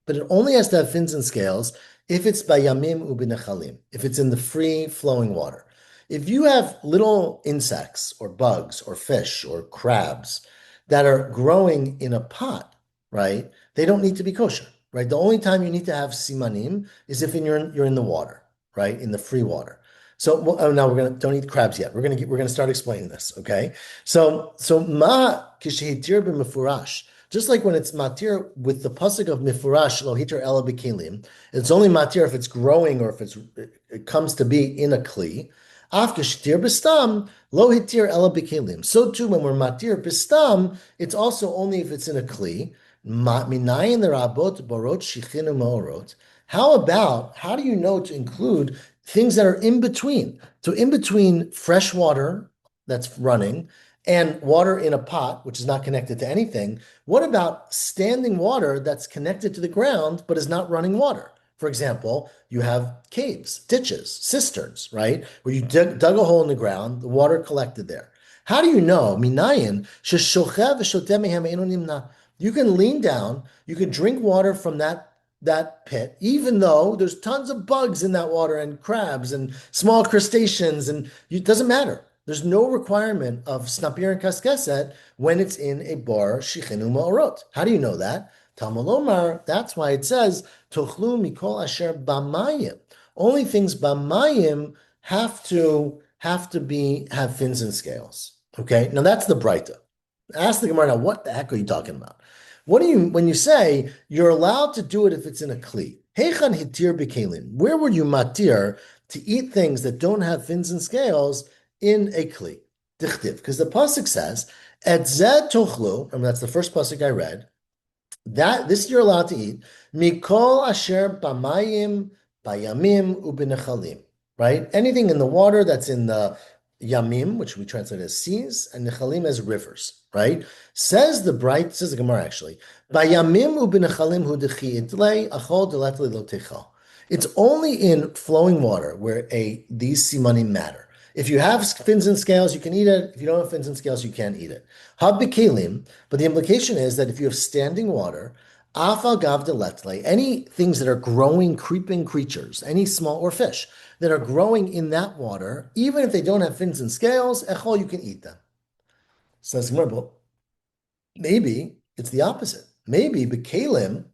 But it only has to have fins and scales if it's bayamim u'b'nechalim, if it's in the free flowing water. If you have little insects or bugs or fish or crabs that are growing in a pot, right? They don't need to be kosher, right? The only time you need to have simanim is if you're in the water, right? In the free water. So well, oh, now we're gonna don't eat crabs yet. We're gonna start explaining this, okay? So ma kishehitir b'mefurash. Just like when it's matir with the pasuk of mifurash lo hitir ela b'kelim, it's only matir if it's growing or if it comes to be in a kli. Af kishehitir b'stam lo hitir ela b'kelim. So too when we're matir b'stam, it's also only if it's in a kli. Minayin the rabot borot shichinu maorot. How do you know to include things that are in between? So in between fresh water that's running and water in a pot, which is not connected to anything, what about standing water that's connected to the ground but is not running water? For example, you have caves, ditches, cisterns, right? Where you dug a hole in the ground, the water collected there. How do you know? Minayin, you can lean down, you can drink water from that pit, even though there's tons of bugs in that water and crabs and small crustaceans, and it doesn't matter. There's no requirement of snapir and kaskeset when it's in a bar shichinu ma'orot. How do you know that? Talmud Lomar, that's why it says, tochlu mikol asher bamayim. Only things bamayim have fins and scales. Okay, now that's the Breita. Ask the Gemara now, what the heck are you talking about? What do you when you say you're allowed to do it if it's in a kli? Heichan hitir b'kelim. Where were you matir to eat things that don't have fins and scales in a kli? Dichtiv, because the pasuk says, "Et zed tochlu." I mean, that's the first pasuk I read. That this you're allowed to eat. Mikol asher bamayim bayamim u'b'nechalim. Right? Anything in the water that's in the yamim, which we translate as seas, and nechalim as rivers, right? Says the Gemara actually, bayamim u'b'nechalim hu dechi itlei achol deletli lo techal. It's only in flowing water where these simanim matter. If you have fins and scales, you can eat it. If you don't have fins and scales, you can't eat it. Hab b'kelim, but the implication is that if you have standing water, afal gav deletle, any things that are growing, creeping creatures, any small or fish that are growing in that water, even if they don't have fins and scales, echol, you can eat them. Says Gemara, maybe it's the opposite. Maybe b'kelim,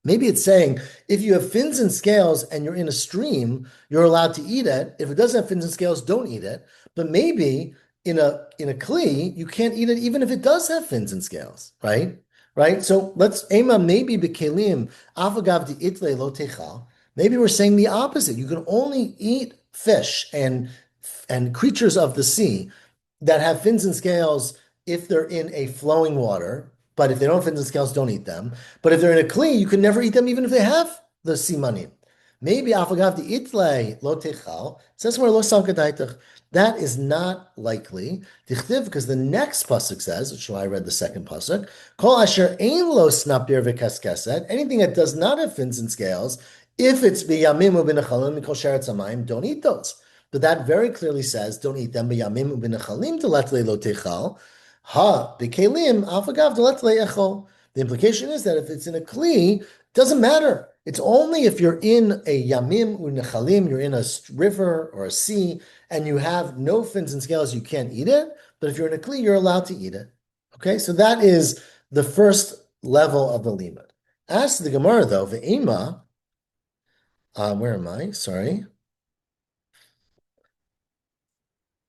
maybe it's saying if you have fins and scales and you're in a stream, you're allowed to eat it. If it doesn't have fins and scales, don't eat it. But maybe in a kli, you can't eat it even if it does have fins and scales, right? Right? So let's ema maybe b'kelim afagav di itle lo techal. Maybe we're saying the opposite. You can only eat fish and creatures of the sea that have fins and scales if they're in a flowing water. But if they don't have fins and scales, don't eat them. But if they're in a kli, you can never eat them even if they have the simanim. Maybe afagav di itle lo techal. Says where lo samkadaitach. That is not likely. Tichtiv, because the next pasuk says, which I read the second pasuk, kol asher ein lo snapir v'kaskeset. Anything that does not have fins and scales, if it's biyamim u'b'nechalim mikol sheretz hamayim, don't eat those. But that very clearly says, don't eat them biyamim u'b'nechalim deletle lo techal. Ha b'kelim afagav deletle echol. The implication is that if it's in a kli, it doesn't matter. It's only if you're in a yamim u'nechalim, you're in a river or a sea, and you have no fins and scales, you can't eat it. But if you're in a kli, you're allowed to eat it. Okay, so that is the first level of the limud. As to the Gemara, though, ve'ema, where am I? Sorry.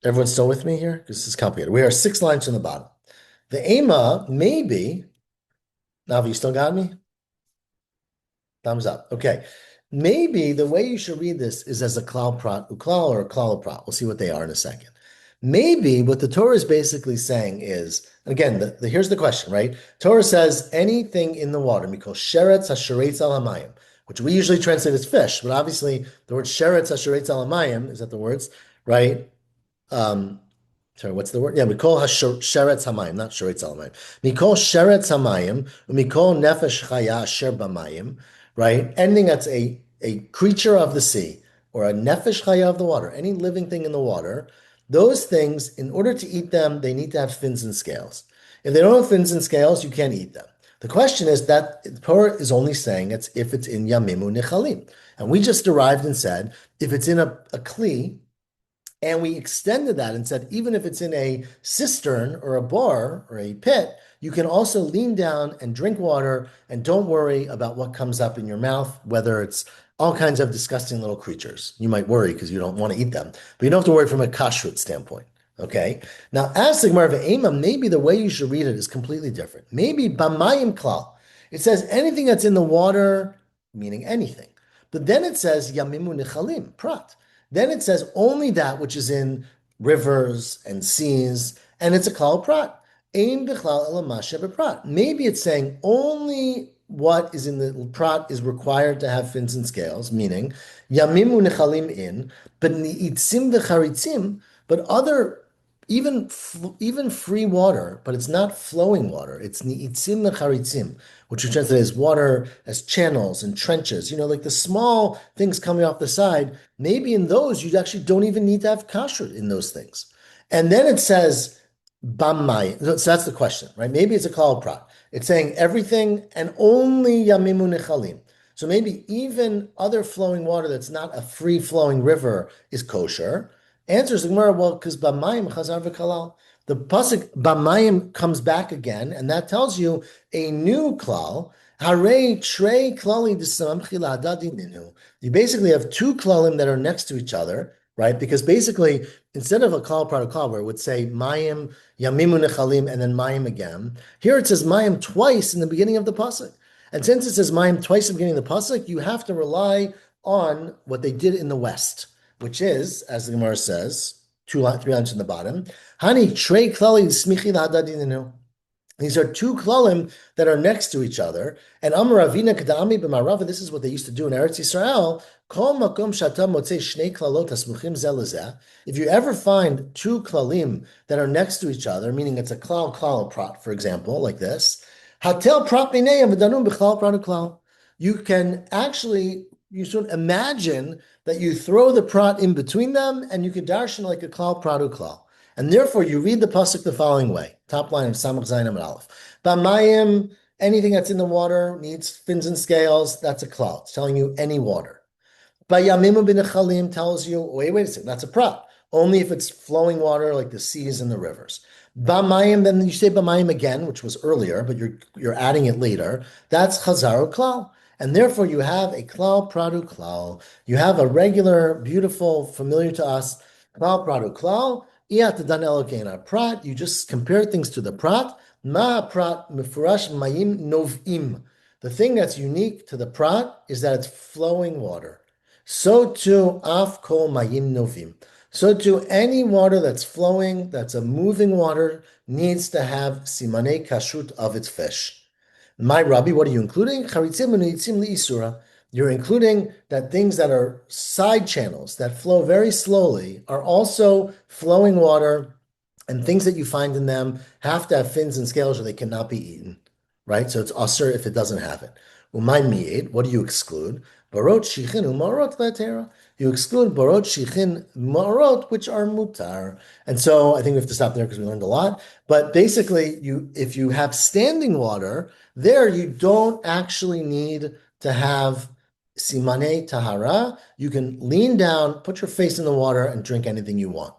Everyone's still with me here? Because this is complicated. We are 6 lines from the bottom. Ve'ema, maybe, Navi, you still got me? Thumbs up. Okay. Maybe the way you should read this is as a klal prat, uklal or a klal prat. We'll see what they are in a second. Maybe what the Torah is basically saying is, and again, here's the question, right? Torah says anything in the water, mikol sheretz hasharetz al hamayim, which we usually translate as fish, but obviously the word sheretz hasharetz al hamayim, is that the words, right? Sorry, what's the word? Yeah, we call sheretz hamayim, not sheretz al hamayim. Mikol sheretz hamayim, mikol nefesh chaya asher bamayim, right? Anything that's a creature of the sea or a nefesh chaya of the water, any living thing in the water, those things, in order to eat them, they need to have fins and scales. If they don't have fins and scales, you can't eat them. The question is that the Torah is only saying it's if it's in yamimu nechalim. And we just derived and said, if it's in a kli, and we extended that and said, even if it's in a cistern or a bar or a pit, you can also lean down and drink water and don't worry about what comes up in your mouth, whether it's all kinds of disgusting little creatures. You might worry because you don't want to eat them, but you don't have to worry from a kashrut standpoint. Okay. Now, as the Gemara Ve'ema, maybe the way you should read it is completely different. Maybe Bamayim Klal. It says anything that's in the water, meaning anything. But then it says Yamimu Nichalim, Prat. Then it says only that which is in rivers and seas, and it's a klal prat. Ein bichlal elamasha beprat. Maybe it's saying only what is in the prat is required to have fins and scales, meaning yamimu nechalim in, but ni'itzim v'charitzim, but other even free water, but it's not flowing water. It's ni'itzim v'charitzim, which we translate as water as channels and trenches. Like the small things coming off the side. Maybe in those you actually don't even need to have kashrut in those things. And then it says bamai. So that's the question, right? Maybe it's a klal prat. It's saying everything and only yamimu nechalim. So maybe even other flowing water that's not a free flowing river is kosher. Answers the Gemara, well, because Bamayim Chazar v'Kalal. The pasuk Bamayim comes back again, and that tells you a new klal. Harei trei klali d'samchi la'adadi ninu. You basically have two klalim that are next to each other, right? Because basically, instead of a klal part of klal where it would say Mayim Yamimu Nechalim and then Mayim again, here it says Mayim twice in the beginning of the pasuk. And since it says Mayim twice in the beginning of the pasuk, you have to rely on what they did in the West, which is, as the Gemara says, 3 lines in the bottom, Hani trei klali smichi lahadadininu. These are two klalim that are next to each other. And Amar Ravina Kadami b'Marava, this is what they used to do in Eretz Yisrael. Kol makom shata motzei shnei klalot hasmuchim zeh lezeh. If you ever find two klalim that are next to each other, meaning it's a klal prat, for example, like this, hatel prat minei v'danum b'chlal prat uklal. You can actually, you should imagine that you throw the prat in between them and you can darshan like a klal prat uklal. And therefore, you read the pasuk the following way. Top line of Samach Zayin Amud Aleph. Bamayim, anything that's in the water needs fins and scales. That's a klal. It's telling you any water. Bayamimu b'nechalim tells you, wait a second, that's a prat. Only if it's flowing water like the seas and the rivers. Bamayim, then you say bamayim again, which was earlier, but you're adding it later. That's chazaru klal. And therefore, you have a klal pradu klal. You have a regular, beautiful, familiar to us klal pradu klal. Prat, you just compare things to the prat. Ma prat mifurash mayim novim. The thing that's unique to the prat is that it's flowing water. So too, af kol mayim novim. So too, any water that's flowing, that's a moving water, needs to have simanei kashrut of its fish. My Rabbi, what are you including? Charitzim u'nitzim li'isura. You're including that things that are side channels that flow very slowly are also flowing water, and things that you find in them have to have fins and scales or they cannot be eaten, right? So it's asur if it doesn't have it. Umay miyed, what do you exclude? Barot shichin u'marot latera. You exclude barot shichin marot, which are mutar. And so I think we have to stop there because we learned a lot. But basically, if you have standing water, there you don't actually need to have Simane Tahara, you can lean down, put your face in the water, and drink anything you want.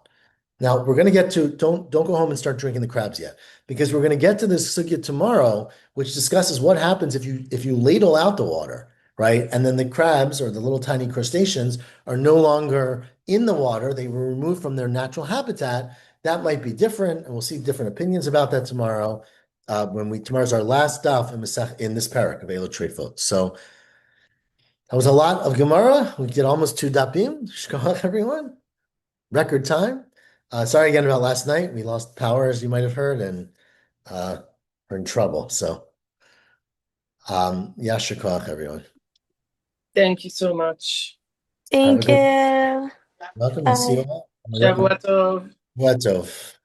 Now we're going to get to don't go home and start drinking the crabs yet, because we're going to get to this sugya tomorrow, which discusses what happens if you ladle out the water, right? And then the crabs or the little tiny crustaceans are no longer in the water; they were removed from their natural habitat. That might be different, and we'll see different opinions about that tomorrow. Tomorrow's our last daf in this parak of Elo Treifot. So. That was a lot of Gemara. We did almost 2 dapim. Shkoch, everyone. Record time. Sorry again about last night. We lost power, as you might have heard, and we're in trouble. So, yeah, shkoch, everyone. Thank you so much. Have a Thank good you. welcome and see you Bye. all. Shavua tov. Shavua tov.